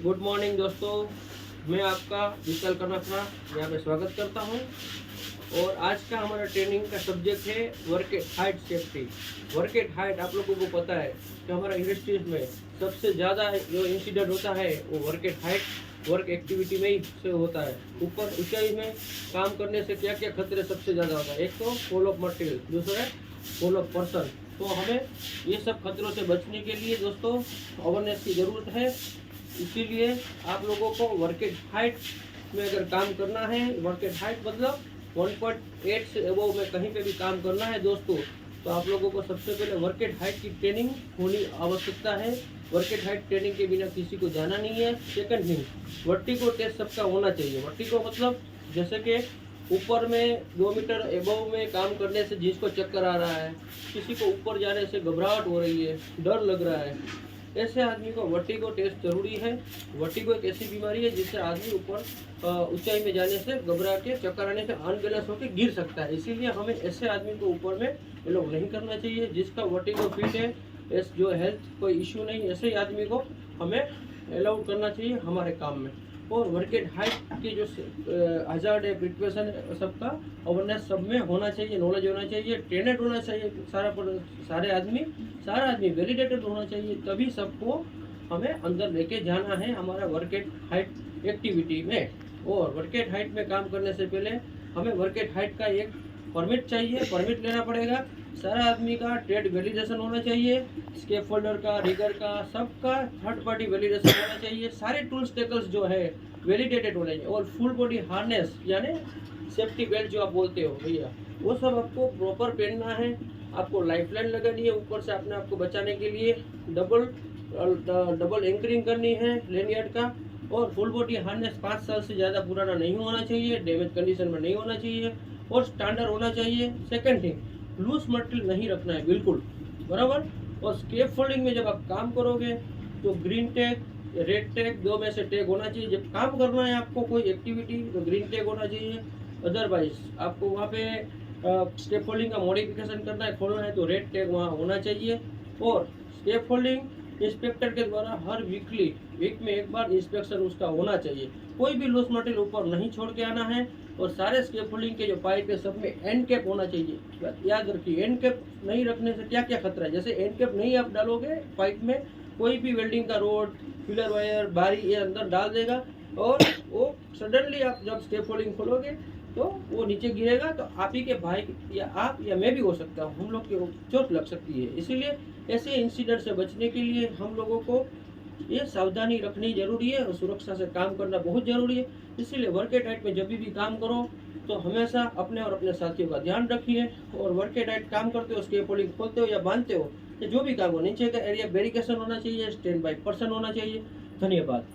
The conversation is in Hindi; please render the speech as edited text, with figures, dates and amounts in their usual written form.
गुड मॉर्निंग दोस्तों, मैं आपका विशाल कनखरा यहाँ पे स्वागत करता हूँ। और आज का हमारा ट्रेनिंग का सब्जेक्ट है work at height safety. Work at height आप लोगों को पता है कि हमारा इंडस्ट्रीज में सबसे ज़्यादा जो इंसिडेंट होता है वो work at height work activity में ही से होता है। ऊपर ऊंचाई में काम करने से क्या क्या खतरे सबसे ज़्यादा होता है, एक तो फॉल ऑफ मटेरियल, दूसरा है फॉल ऑफ पर्सन। तो हमें ये सब खतरों से बचने के लिए दोस्तों अवेयरनेस की ज़रूरत है। इसीलिए आप लोगों को वर्क एट हाइट में अगर काम करना है, वर्क एट हाइट मतलब 1.8 से एबव में कहीं पे भी काम करना है दोस्तों, तो आप लोगों को सबसे पहले वर्क एट हाइट की ट्रेनिंग होनी आवश्यकता है। वर्क एट हाइट ट्रेनिंग के बिना किसी को जाना नहीं है। सेकंड थिंग, वर्टिगो टेस्ट सबका होना चाहिए। वर्टिगो मतलब जैसे कि ऊपर में 2 मीटर एबव में काम करने से जिसको चक्कर आ रहा है, किसी को ऊपर जाने से घबराहट हो रही है, डर लग रहा है, ऐसे आदमी को वर्टिगो टेस्ट जरूरी है। वर्टिगो एक ऐसी बीमारी है जिससे आदमी ऊपर ऊंचाई में जाने से घबरा के चक्कर आने से अनबैलेंस होकर गिर सकता है। इसीलिए हमें ऐसे आदमी को ऊपर में एलाउ नहीं करना चाहिए। जिसका वर्टिगो फिट है, जो हेल्थ कोई इश्यू नहीं, ऐसे ही आदमी को हमें अलाउ करना चाहिए हमारे काम में। और वर्क एट हाइट के जो हजार्ड है, प्रिकॉशन है, सबका अवेयरनेस सब में होना चाहिए, नॉलेज होना चाहिए, ट्रेनेड होना चाहिए सारे आदमी वैलिडेटेड होना चाहिए। तभी सबको हमें अंदर लेके जाना है हमारा वर्क एट हाइट एक्टिविटी में। और वर्क एट हाइट में काम करने से पहले हमें वर्क एट हाइट का एक परमिट चाहिए, परमिट लेना पड़ेगा। सारा आदमी का ट्रेड वैलिडेशन होना चाहिए, स्केप फोल्डर का, रिगर का, सबका थर्ड पार्टी वैलिडेशन होना चाहिए। सारे टूल्स टेकल्स जो है वैलिडेटेड होने चाहिए। और फुल बॉडी हार्नेस यानी सेफ्टी बेल्ट जो आप बोलते हो भैया, वो सब आपको प्रॉपर पहनना है। आपको लाइफलाइन लगानी है ऊपर से अपने आप को बचाने के लिए, डबल एंकरिंग करनी है लेनियर्ड का। और फुल बॉडी हार्नेस 5 साल से ज़्यादा पुराना नहीं होना चाहिए, डैमेज कंडीशन में नहीं होना चाहिए और स्टैंडर्ड होना चाहिए। सेकंड थिंग, लूज मटेरियल नहीं रखना है बिल्कुल, बराबर। और स्केप फोल्डिंग में जब आप काम करोगे तो ग्रीन टैग, रेड टैग, 2 में से टैग होना चाहिए। जब काम करना है आपको कोई एक्टिविटी तो ग्रीन टैग होना चाहिए। अदरवाइज आपको वहाँ पे स्केप फोल्डिंग का मॉडिफिकेशन करना है, खोलना है, तो रेड टैग वहाँ होना चाहिए। और स्केप फोल्डिंग इंस्पेक्टर के द्वारा हर वीक में एक बार इंस्पेक्शन उसका होना चाहिए। कोई भी लूज मटेरियल ऊपर नहीं छोड़ के आना है। और सारे स्केप फोल्डिंग के जो पाइप है सब में एंड कैप होना चाहिए। याद रखिए, एंड कैप नहीं रखने से क्या क्या खतरा है। जैसे एंड कैप नहीं आप डालोगे पाइप में, कोई भी वेल्डिंग का रोड, फिलर वायर, बारी ये अंदर डाल देगा और वो सडनली आप जब स्केप फोल्डिंग खोलोगे तो वो नीचे गिरेगा, तो आप ही के भाई या आप या मैं भी हो सकता हूँ, हम लोग के चोट लग सकती है। इसीलिए ऐसे इंसिडेंट से बचने के लिए हम लोगों को ये सावधानी रखनी जरूरी है और सुरक्षा से काम करना बहुत जरूरी है। इसीलिए वर्क एट हाइट में जब भी काम करो तो हमेशा अपने और अपने साथियों का ध्यान रखिए। और वर्क एट हाइट काम करते हो, स्केप फोल्डिंग खोलते हो या बांधते हो, जो भी काम हो, नीचे का एरिया बैरिकेशन होना चाहिए, स्टैंड बाय पर्सन होना चाहिए। धन्यवाद।